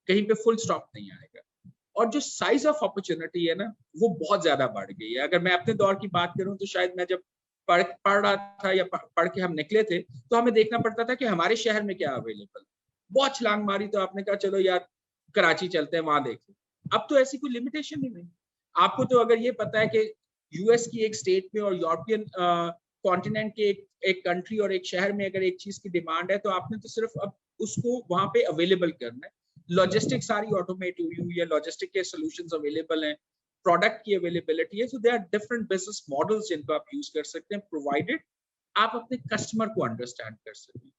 कहीं पे फुल स्टॉप नहीं आएगा. और जो साइज ऑफ अपॉर्चुनिटी है ना वो बहुत ज्यादा बढ़ गई है. अगर मैं अपने दौर की बात करूं तो शायद मैं जब पढ़ रहा था या पढ़ के हम निकले थे तो हमें देखना पड़ता था कि हमारे शहर में क्या अवेलेबल. बहुत छलांग मारी तो आपने कहा चलो यार कराची चलते हैं वहां देखें. अब तो ऐसी कोई लिमिटेशन ही नहीं. आपको तो अगर ये पता है कि यूएस की एक स्टेट में और यूरोपियन कॉन्टिनेंट के एक कंट्री और एक शहर में अगर एक चीज की डिमांड है तो आपने तो सिर्फ अब उसको वहां पे अवेलेबल करना है. लॉजिस्टिक सारी ऑटोमेट हुई हुई है, लॉजिस्टिक के सॉल्यूशंस अवेलेबल हैं, प्रोडक्ट की अवेलेबिलिटी है. So they are different business models जिनको आप यूज कर सकते हैं प्रोवाइडेड आप अपने कस्टमर को अंडरस्टैंड कर सकें,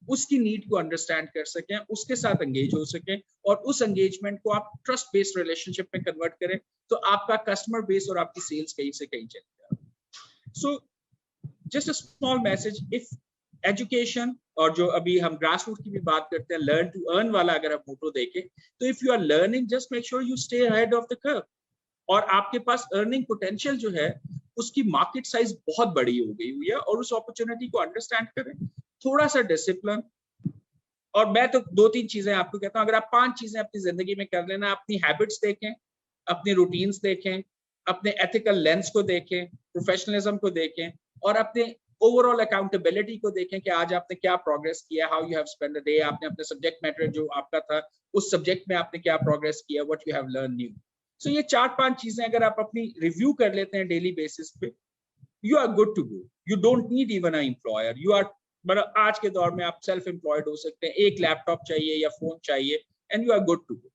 उसकी नीड को अंडरस्टैंड कर सकें, उसके साथ एंगेज हो सकें और उस एंगेजमेंट को आप ट्रस्ट बेस्ड रिलेशनशिप में कन्वर्ट करें तो आपका कस्टमर बेस और आपकी सेल्स कहीं से कहीं चली जाए. So just a small message. If education और जो अभी हम ग्रास रूट की भी बात करते हैं लर्न टू अर्न वाला अगर आप मोटो देखें तो if you are learning just make sure you stay ahead of the curve. और आपके पास अर्निंग पोटेंशियल जो है उसकी मार्केट साइज बहुत बड़ी हो गई हुई है और उस अपॉर्चुनिटी को अंडरस्टैंड करें. थोड़ा सा डिसिप्लिन. और मैं तो 2-3 चीजें आपको कहता हूं, अगर आप 5 चीजें अपनी जिंदगी में कर लेना, अपनी हैबिट्स देखें, अपनी रूटीन्स देखें, अपने एथिकल लेंस को देखें, प्रोफेशनलिज्म को देखें और अपने ओवरऑल अकाउंटेबिलिटी को देखें कि आज आपने क्या प्रोग्रेस किया, how you have spend the day, आपने अपने सब्जेक्ट मैटर जो आपका था उस सब्जेक्ट में आपने क्या प्रोग्रेस किया, what you have learn new. So ये 4-5 चीजें अगर आप अपनी रिव्यू कर लेते हैं डेली बेसिस पे, you are good to go. You don't need even a employer. You are मतलब आज के दौर में आप सेल्फ एम्प्लॉयड हो सकते हैं. एक लैपटॉप चाहिए या फोन चाहिए and you are good to go.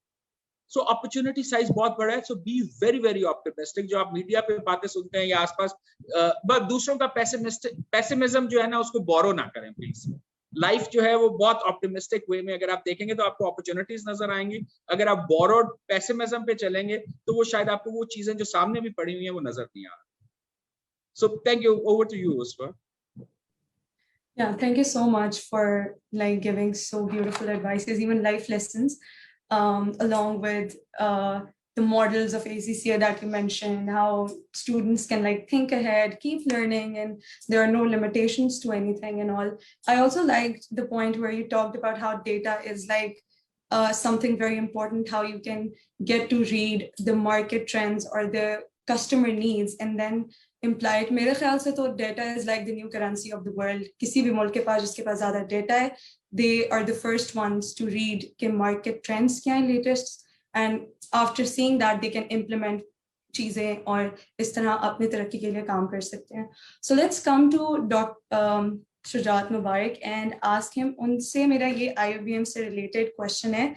So opportunity size बहुत बड़ा है. So be very very optimistic. जो आप मीडिया पे बातें सुनते हैं या आसपास बस दूसरों का पेसिमिज्म जो है ना उसको बोरो ना करें प्लीज. लाइफ जो है वो बहुत ऑप्टिमिस्टिक वे में अगर आप देखेंगे तो आपको अपॉर्चुनिटीज नजर आएंगी. अगर आप बोरोड पेसिमिज्म पे चलेंगे तो वो शायद आपको वो चीजें जो सामने भी पड़ी हुई हैं वो नजर नहीं आ रही. So thank you. Over to you Usma.
Yeah, thank you so much for like giving so beautiful advices, even life lessons, along with the models of ACCA that you mentioned, how students can like think ahead, keep learning, and there are no limitations to anything and all. I also liked the point where you talked about how data is like something very important, how you can get to read the market trends or the customer needs and then imply it. मेरे ख्याल से तो data is like the new currency of the world. किसी भी मुल्क के पास जिसके पास ज़्यादा data है, they are the first ones to read के market trends क्या हैं latest, and after seeing that they can implement चीजें और इस तरह अपनी तरक्की के लिए काम कर सकते हैं. So let's come to Shujaat Mubarak and ask him. उनसे मेरा ये IUBM से रिलेटेड क्वेश्चन है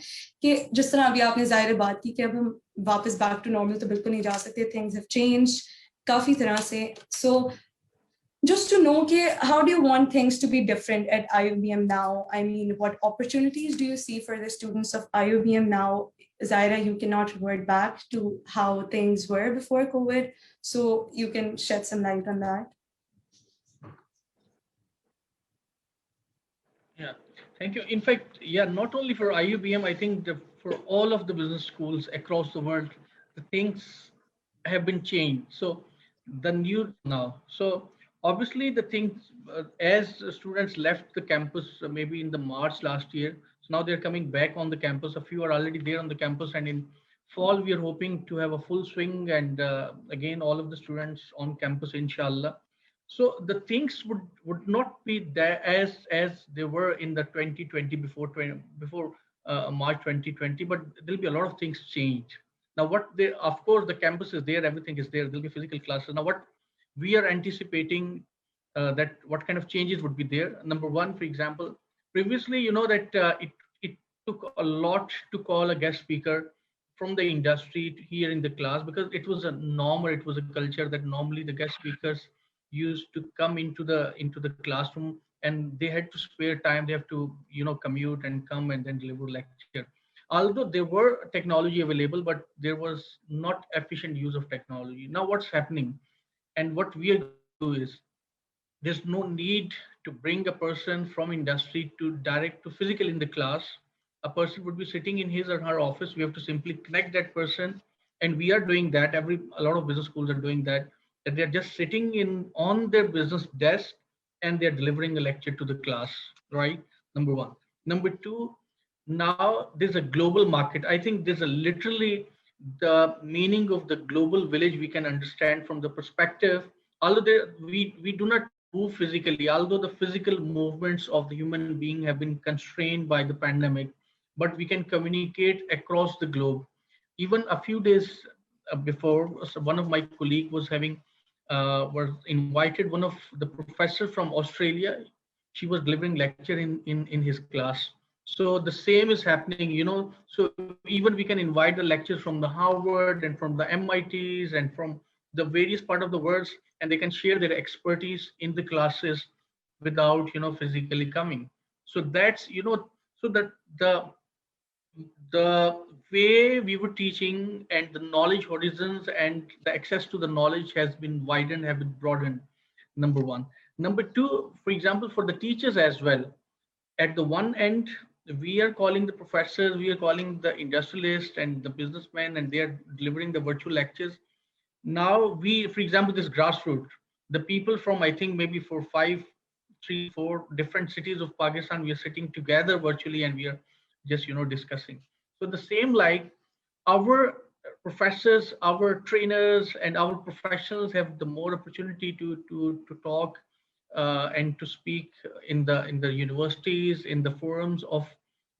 कि जिस तरह अभी आपने ज़ाहिर बात की कि अब हम वापस बैक टू नॉर्मल तो बिल्कुल नहीं जा सकते, थिंग्स हैव चेंज्ड काफ़ी तरह से. सो just to know how do you want things to be different at IUBM now? I mean, what opportunities do you see for the students of IUBM now? Zaira, you cannot revert back to how things were before COVID, so you can shed some light on that.
Yeah, thank you. In fact, yeah, not only for IUBM, I think for all of the business schools across the world, the things have been changed. So the new now. So obviously the things as students left the campus maybe in the March last year, so now they're coming back on the campus. A few are already there on the campus, and in fall we are hoping to have a full swing and again all of the students on campus, inshallah. So the things would not be there as they were in the 2020 before March 2020, but there'll be a lot of things change. Now what they, of course the campus is there, everything is there, there'll be physical classes. Now what we are anticipating that what kind of changes would be there. Number one, for example, previously you know that it took a lot to call a guest speaker from the industry here in the class, because it was a norm or it was a culture that normally the guest speakers used to come into the classroom and they had to spare time, they have to commute and come and then deliver lecture. although there were technology available, but there was not efficient use of technology. Now what's happening and what we are going to do is, there's no need to bring a person from industry to direct to physical in the class. A person would be sitting in his or her office. We have to simply connect that person, and we are doing that. A lot of business schools are doing that. That they're just sitting in on their business desk and they're delivering a lecture to the class. Right. Number one. Number two. Now there's a global market. I think there's a literally the meaning of the global village we can understand from the perspective, although we do not move physically, although the physical movements of the human being have been constrained by the pandemic, but we can communicate across the globe. Even a few days before, so one of my colleague was invited, one of the professor from Australia. She was delivering lecture in his class. So the same is happening, so even we can invite the lectures from the Harvard and from the MITs and from the various part of the world, and they can share their expertise in the classes without physically coming. So that's so that the way we were teaching and the knowledge horizons and the access to the knowledge has been widened, have been broadened. Number one. Number two, for example, for the teachers as well, at the one end, we are calling the professors, we are calling the industrialists and the businessmen, and they are delivering the virtual lectures. Now we, for example, this Grassroots, the people from, I think, maybe 4 different cities of Pakistan, we are sitting together virtually and we are just discussing. So the same, like, our professors, our trainers, and our professionals have the more opportunity to talk and to speak in the universities, in the forums of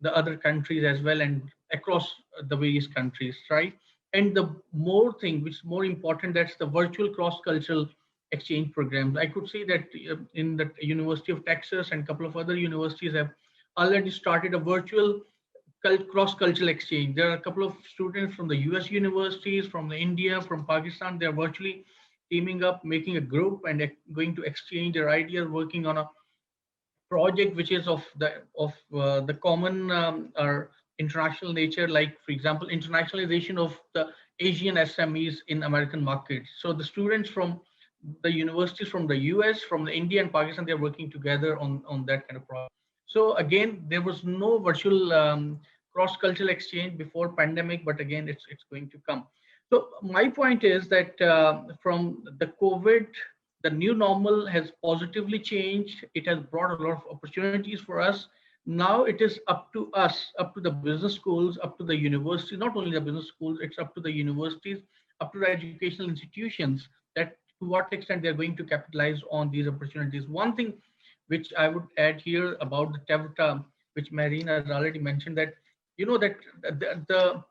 the other countries as well, and across the various countries, right? And the more thing which is more important, that's the virtual cross-cultural exchange programs. I could see that in the University of Texas and a couple of other universities have already started a virtual cross-cultural exchange. There are a couple of students from the US universities, from the India, from Pakistan. They're virtually teaming up, making a group, and going to exchange their ideas, working on a project which is of the common or international nature, like, for example, internationalization of the Asian SMEs in American markets. So the students from the universities from the US, from the India and Pakistan, they're working together on that kind of project. So again, there was no virtual cross-cultural exchange before pandemic, but again, it's going to come. So my point is that from the COVID, the new normal has positively changed. It has brought a lot of opportunities for us. Now it is up to us, up to the business schools, up to the universities, not only the business schools, it's up to the universities, up to the educational institutions, that to what extent they're going to capitalize on these opportunities. One thing which I would add here about the TEVTA, which Marina has already mentioned, that that the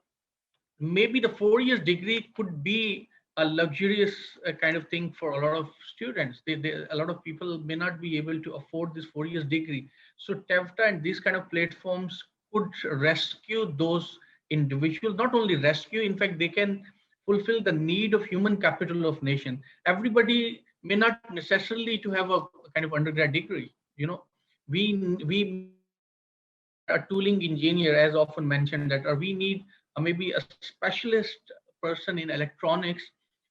maybe the 4 years degree could be a luxurious kind of thing for a lot of students. A lot of people may not be able to afford this 4 years degree. So TEVTA and these kind of platforms could rescue those individuals, not only rescue, in fact, they can fulfill the need of human capital of nation. Everybody may not necessarily to have a kind of undergrad degree. We need a tooling engineer, as often mentioned, that, or we need maybe a specialist person in electronics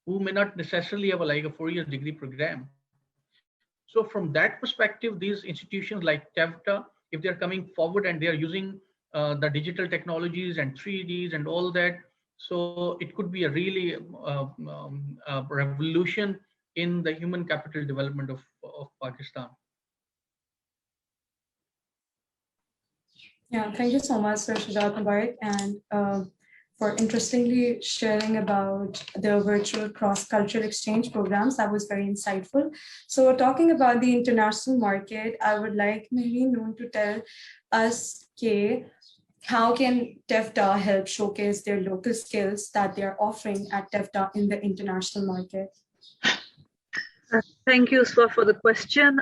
who may not necessarily have like a 4 year degree program. So from that perspective, these institutions like TEVTA, if they're coming forward and they are using the digital technologies and 3Ds and all that, so it could be a really revolution in the human capital development of Pakistan.
Yeah, thank you so much, Sir Shujat Mubarak, and for interestingly sharing about the virtual cross-cultural exchange programs. That was very insightful. So talking about the international market, I would like maybe Noon to tell us, how can TEVTA help showcase their local skills that they're offering at TEVTA in the international market?
Thank you, Swa, for the question.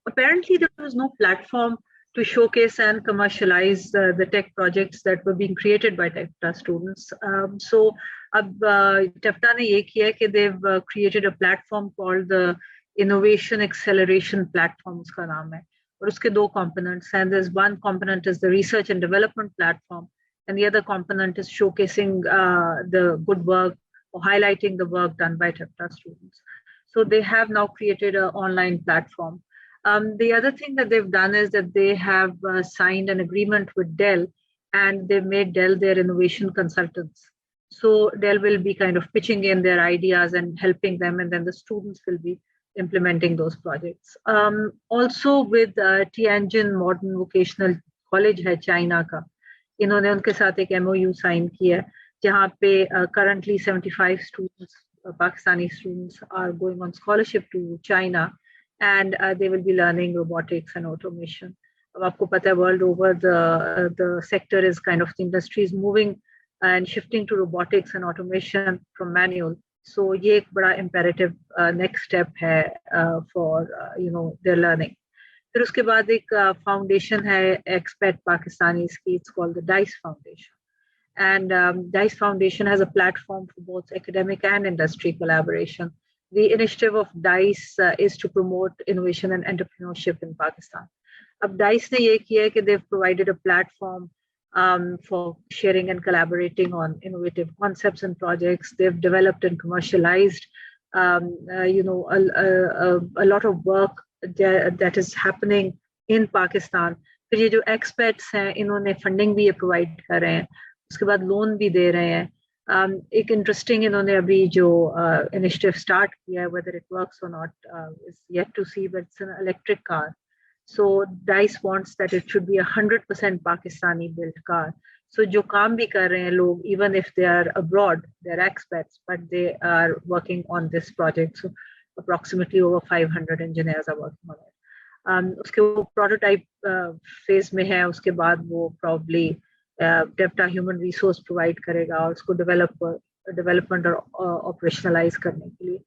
Apparently, there was no platform to showcase and commercialize the tech projects that were being created by TEVTA students. So, TEVTA ne ye kiya कि they've created a platform called the Innovation Acceleration Platform, uska naam hai. और उसके दो components, and there's one component is the Research and Development Platform, and the other component is showcasing the good work or highlighting the work done by TEPTA students. So they have now created an online platform. The other thing that they've done is that they have signed an agreement with Dell, and they've made Dell their innovation consultants. So Dell will be kind of pitching in their ideas and helping them, and then the students will be implementing those projects. Also with Tianjin Modern Vocational College है China का, इन्होंने उनके साथ एक MOU sign किया है, जहाँ पे currently 75 students, Pakistani students, are going on scholarship to China, and they will be learning robotics and automation. अब आपको पता है world over the sector is kind of, the industry is moving and shifting to robotics and automation from manual. So ये एक बड़ा imperative next step है for their learning. फिर उसके बाद एक foundation है expat Pakistanis की, it's called the DICE Foundation. And DICE Foundation has a platform for both academic and industry collaboration. The initiative of DICE is to promote innovation and entrepreneurship in Pakistan. अब DICE ने ये किया है कि they've provided a platform for sharing and collaborating on innovative concepts and projects. They've developed and commercialized, a lot of work that is happening in Pakistan. फिर ये जो expats हैं, इन्होंने funding भी ये provide कर रहे हैं, उसके बाद loan भी दे रहे हैं. एक interesting इन्होंने अभी जो initiative start किया है, whether it works or not is yet to see, but it's an electric car. So DICE wants that it should be 100% Pakistani built car. So जो काम भी कर रहे हैं लोग, even if they are abroad, they're expats, but they are working on this project. So approximately over 500 engineers are working on it. उसके वो prototype phase में है, उसके बाद वो probably TEPTA human resource provide करेगा और उसको development और operationalize करने के लिए.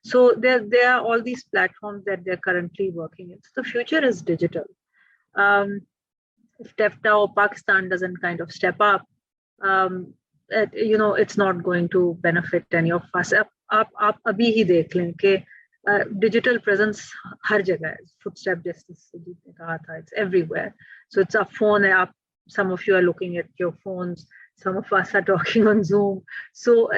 So there are all these platforms that they're currently working in. So the future is digital. If TEPTA or Pakistan doesn't kind of step up, it's not going to benefit any of us. आप अभी ही देख लें कि digital presence हर जगह है. Footstep justice ने कहा था, it's everywhere. So it's a phone. Some of you are looking at your phones. Some of us are talking on Zoom. So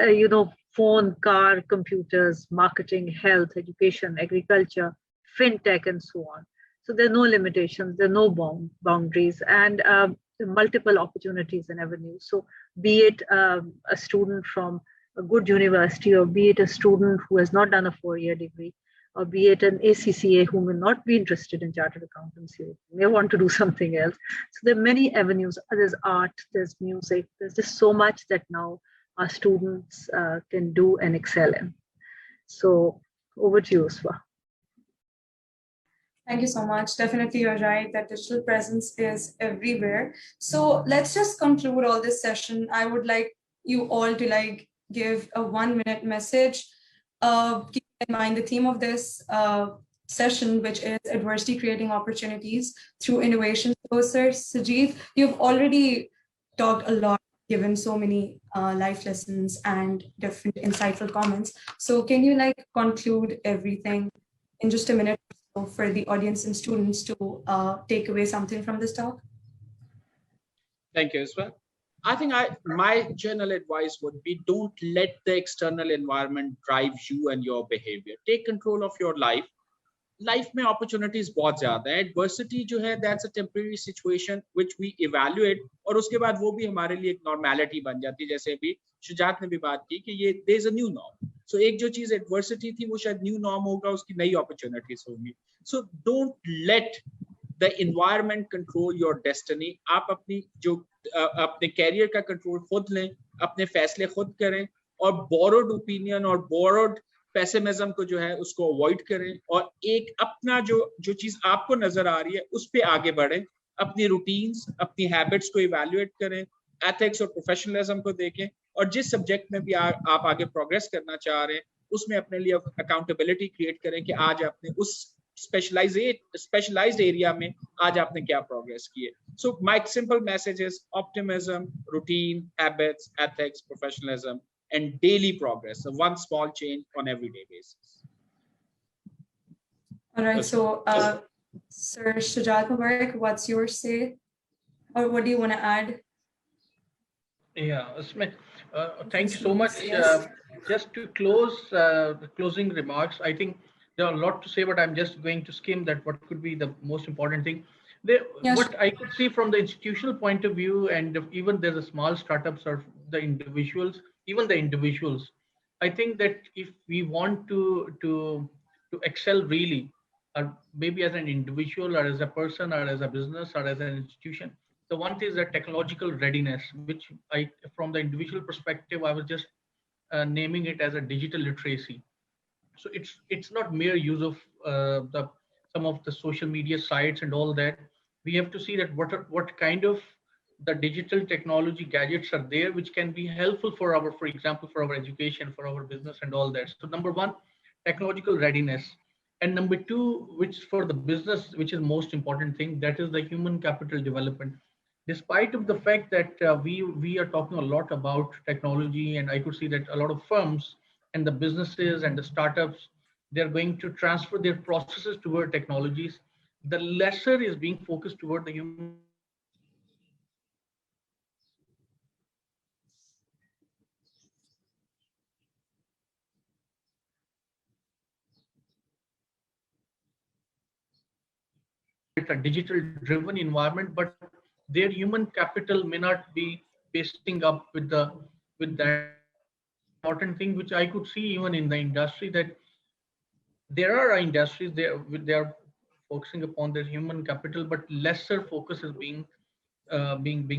phone, car, computers, marketing, health, education, agriculture, fintech, and so on. So there are no limitations, there are no boundaries, and multiple opportunities and avenues. So be it a student from a good university, or be it a student who has not done a 4-year degree, or be it an ACCA who may not be interested in chartered accountancy, may want to do something else. So there are many avenues. There's art, there's music, there's just so much that now our students can do and excel in. So over to you, Uswa.
Thank you so much. Definitely, you're right that digital presence is everywhere. So let's just conclude all this session. I would like you all to give a 1-minute message. Keep in mind the theme of this session, which is adversity creating opportunities through innovation. So Sir Sajid, you've already talked a lot, given so many life lessons and different insightful comments. So can you conclude everything in just a minute or so for the audience and students to take away something from this talk?
Thank you, Iswa. I think my general advice would be, don't let the external environment drive you and your behavior. Take control of your life. Life में opportunities बहुत ज़्यादा है. Adversity जो है, that's a temporary situation which we evaluate, और उसके बाद वो भी हमारे लिए एक normality बन जाती है. जैसे अभी शुजात ने भी बात की कि ये there is a new norm. So एक जो चीज़ adversity थी वो शायद new norm होगा, उसकी नई opportunities होंगी. So don't let the environment control your destiny. आप अपनी जो अपने career का control खुद लें, अपने फैसले खुद करें, और borrowed opinion और borrowed पेसिमिज्म को जो है उसको अवॉइड करें, और एक अपना जो चीज आपको नजर आ रही है उस पे आगे बढ़ें. अपनी रूटीन्स, अपनी हैबिट्स को इवैल्यूएट करें, एथिक्स और प्रोफेशनलिज्म को देखें, और जिस सब्जेक्ट में भी आप आगे प्रोग्रेस करना चाह रहे हैं उसमें अपने लिए अकाउंटेबिलिटी क्रिएट करें कि आज आपने उस स्पेशलाइज्ड एरिया में आज आपने क्या प्रोग्रेस की है. So my simple message is optimism, routine, habits, ethics, professionalism, and daily progress. So one small change on everyday basis.
All right. So, Sir Shujat Mubarak, what's your say, or what do you want to add?
Yeah, Smith, thank you so much.
Yes.
Just to close the closing remarks, I think there are a lot to say, but I'm just going to skim that what could be the most important thing. There,
Yes.
what I could see from the institutional point of view, and even there's a small startups or the individuals, even the individuals, I think that if we want to excel really, or maybe as an individual or as a person or as a business or as an institution, the one thing is that technological readiness, which I, from the individual perspective, I was just naming it as a digital literacy. So it's not mere use of the some of the social media sites and all that. We have to see that what kind of the digital technology gadgets are there which can be helpful for our, for example, for our education, for our business and all that. So number one, technological readiness. And number two, which for the business, which is most important thing, that is the human capital development. Despite of the fact that we are talking a lot about technology, and I could see that a lot of firms and the businesses and the startups, they're going to transfer their processes toward technologies. The lesser is being focused toward the human capital development. And the reason for that is that the businesses and the startups, they are it's a digital driven environment, but their human capital may not be pacing up with that. So that's the most important thing which I could see even in the industry, that there are industries there they are focusing upon their human capital, but lesser focus is being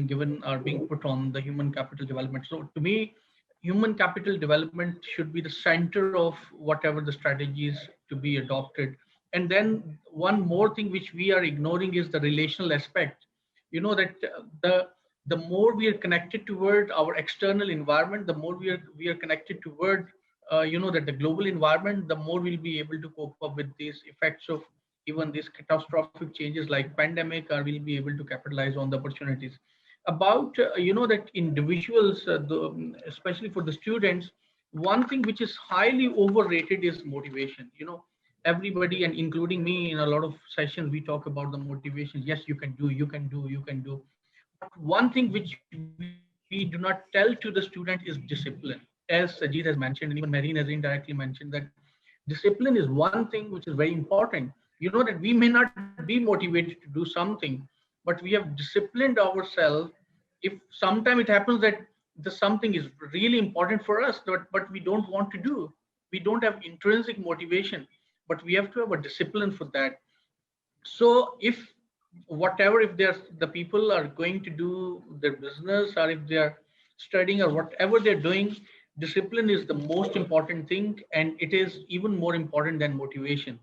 given or being put on the human capital development. So to me, human capital development should be the center of whatever the strategies to be adopted. And then one more thing which we are ignoring is the relational aspect. You know that the more we are connected toward our external environment, the more we are connected toward that the global environment, the more we'll be able to cope up with these effects of even these catastrophic changes like pandemic, or we'll be able to capitalize on the opportunities. About that individuals, especially for the students, one thing which is highly overrated is motivation. Everybody, and including me, in a lot of sessions we talk about the motivation. Yes, you can do, you can do, you can do. But one thing which we do not tell to the student is discipline. As Sajid has mentioned, and even Marine has indirectly mentioned, that discipline is one thing which is very important. That we may not be motivated to do something, but we have disciplined ourselves. If sometime it happens that the something is really important for us, but we don't want to do, we don't have intrinsic motivation, but we have to have a discipline for that. So if they're the people are going to do their business, or if they're studying or whatever they're doing, discipline is the most important thing, and it is even more important than motivation.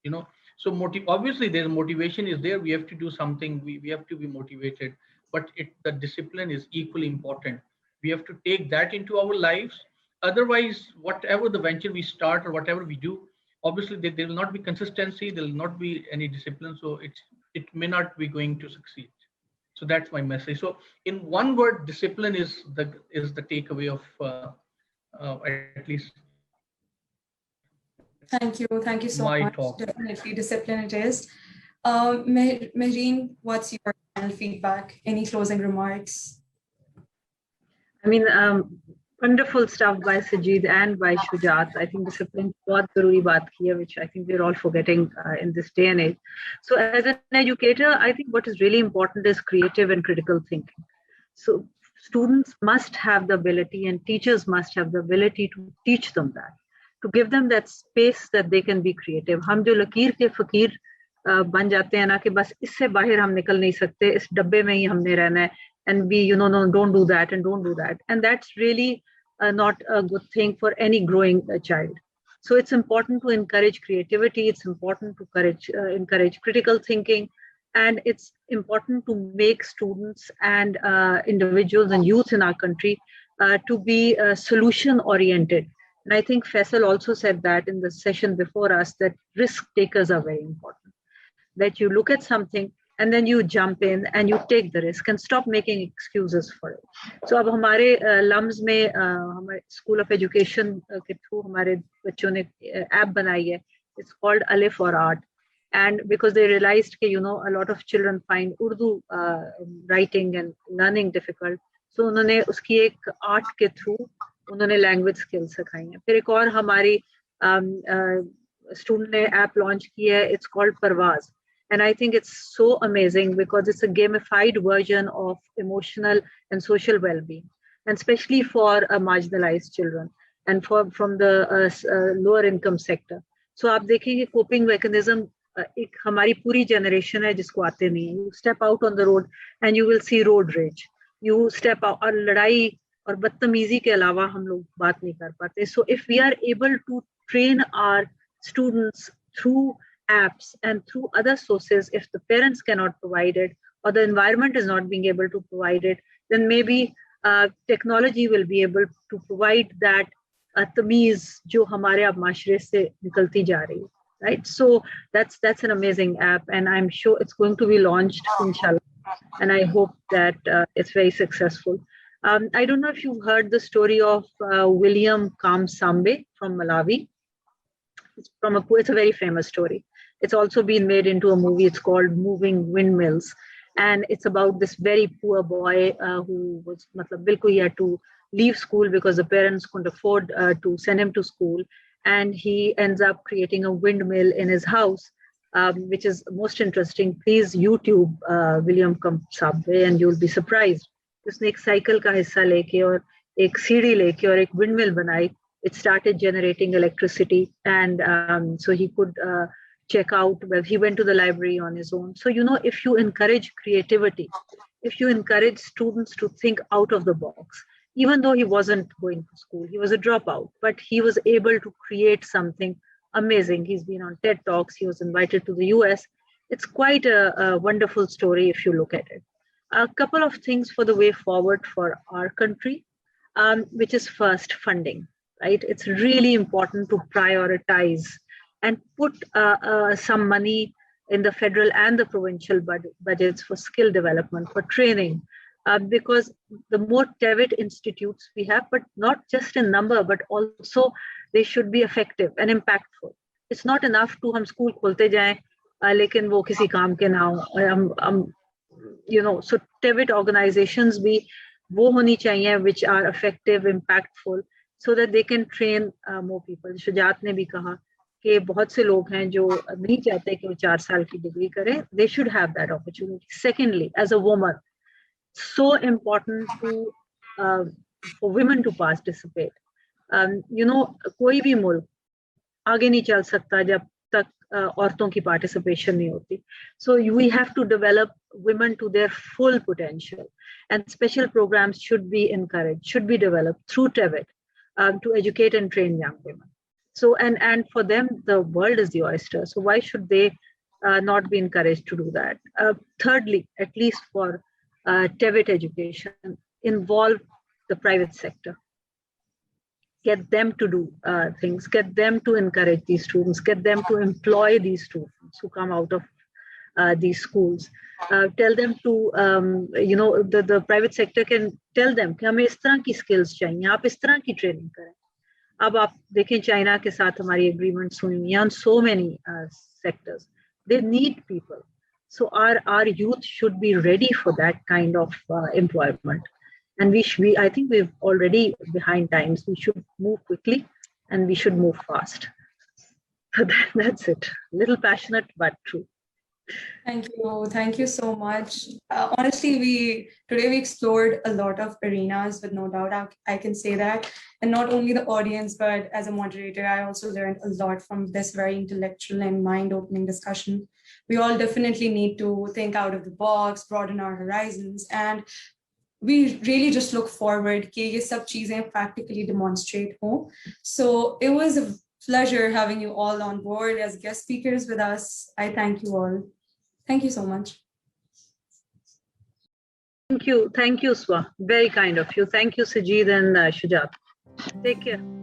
you know so obviously their motivation is there, we have to do something, we have to be motivated, but the discipline is equally important. We have to take that into our lives. Otherwise, whatever the venture we start or whatever we do, obviously there will not be consistency, there will not be any discipline, so it may not be going to succeed. So that's my message. So in one word, discipline is the takeaway of at least
Thank you. Thank you so
my
much.
talk.
Definitely discipline it is. Mehreen, what's your final feedback? Any closing remarks?
I mean, wonderful stuff by Sajid and by Shujat. I think discipline बहुत जरूरी बात की है, which I think we're all forgetting in this day and age. So as an educator, I think what is really important is creative and critical thinking. So students must have the ability, and teachers must have the ability to teach them that, to give them that space that they can be creative. हम जो लकीर के फकीर बन जाते हैं ना कि बस इससे बाहर हम निकल नहीं सकते, इस डब्बे में ही हमने रहना है, and we no, don't do that and don't do that, and that's really not a good thing for any growing child. So it's important to encourage creativity, it's important to encourage critical thinking, and it's important to make students and individuals and youth in our country to be solution oriented. And I think Faisal also said that in the session before us, that risk takers are very important, that you look at something and then you jump in and you take the risk and stop making excuses for it. So अब हमारे lumps में हमारे school of education के through हमारे बच्चों ने app बनाई है. It's called Ale for Art, and because they realized that a lot of children find Urdu writing and learning difficult, सो उन्होंने उसकी एक आर्ट के थ्रू उन्होंने लैंग्वेज स्किल्स सिखाई हैं. फिर एक और हमारी स्टूडेंट ने ऐप लॉन्च की है, it's called Parwaz. And I think it's so amazing because it's a gamified version of emotional and social well-being, and especially for marginalized children and from the lower income sector. So आप देखेंगे coping mechanism एक हमारी पूरी generation है जिसको आते नहीं है. You step out on the road and you will see road rage. You step out और लड़ाई और बदतमीजी के अलावा हम लोग बात नहीं कर पाते. So if we are able to train our students through apps and through other sources, if the parents cannot provide it or the environment is not being able to provide it, then maybe technology will be able to provide that तमीज जो हमारे अब माशरे से निकलती जा रही है, right? So that's an amazing app, and I'm sure it's going to be launched inshallah, and I hope that it's very successful. I don't know if you've heard the story of William Kamsambe from Malawi. It's a very famous story. It's also been made into a movie. It's called Moving Windmills. And it's about this very poor boy who was, bilkul, he had to leave school because the parents couldn't afford to send him to school. And he ends up creating a windmill in his house, which is most interesting. Please YouTube William Kamsambe and you'll be surprised. उसने एक cycle का हिस्सा लेके और एक सीढ़ी लेके और एक windmill बनाई. It started generating electricity, and so he could check out. Well, he went to the library on his own. So, if you encourage creativity, if you encourage students to think out of the box, even though he wasn't going to school, he was a dropout, but he was able to create something amazing. He's been on TED Talks. He was invited to the US. It's quite a wonderful story if you look at it. A couple of things for the way forward for our country, which is first funding. Right, it's really important to prioritize and put some money in the federal and the provincial budgets for skill development, for training, because the more TEVIT institutes we have, but not just in number, but also they should be effective and impactful. It's not enough to हम school खोलते जाएं, लेकिन वो किसी काम के ना हो. So TEVIT organizations भी वो होनी चाहिए which are effective, impactful, so that they can train more people. Shujaat ने भी कहा कि बहुत से लोग हैं जो नहीं चाहते कि वो 4 साल की डिग्री करें. They should have that opportunity. Secondly, as a woman, so important for women to participate. कोई भी मुल्क आगे नहीं चल सकता जब तक औरतों की participation नहीं होती. So we have to develop women to their full potential, and special programs should be encouraged, should be developed through TEVIT. To educate and train young women. So, and for them, the world is the oyster. So why should they not be encouraged to do that? Thirdly, at least for TEVIT education, involve the private sector. Get them to do things, get them to encourage these students, get them to employ these students who come out of these schools. Tell them to, the private sector can tell them कि हमें इस तरह की skills चाहिए, आप इस तरह की training करें. अब आप देखें चाइना के साथ हमारी agreements हुई हैं on so many sectors. They need people. So our youth should be ready for that kind of employment. And I think we're already behind times. We should move quickly and we should move fast. So that's it. A little passionate, but true.
Thank you so much. Honestly, today we explored a lot of arenas, with no doubt I can say that. And not only the audience, but as a moderator, I also learned a lot from this very intellectual and mind-opening discussion. We all definitely need to think out of the box, broaden our horizons, and we really just look forward कि ये सब चीजें practically demonstrate हो. So it was a pleasure having you all on board as guest speakers with us. I thank you all. Thank you so much.
Thank you, Swa. Very kind of you. Thank you, Sajid and Shujat. Take care.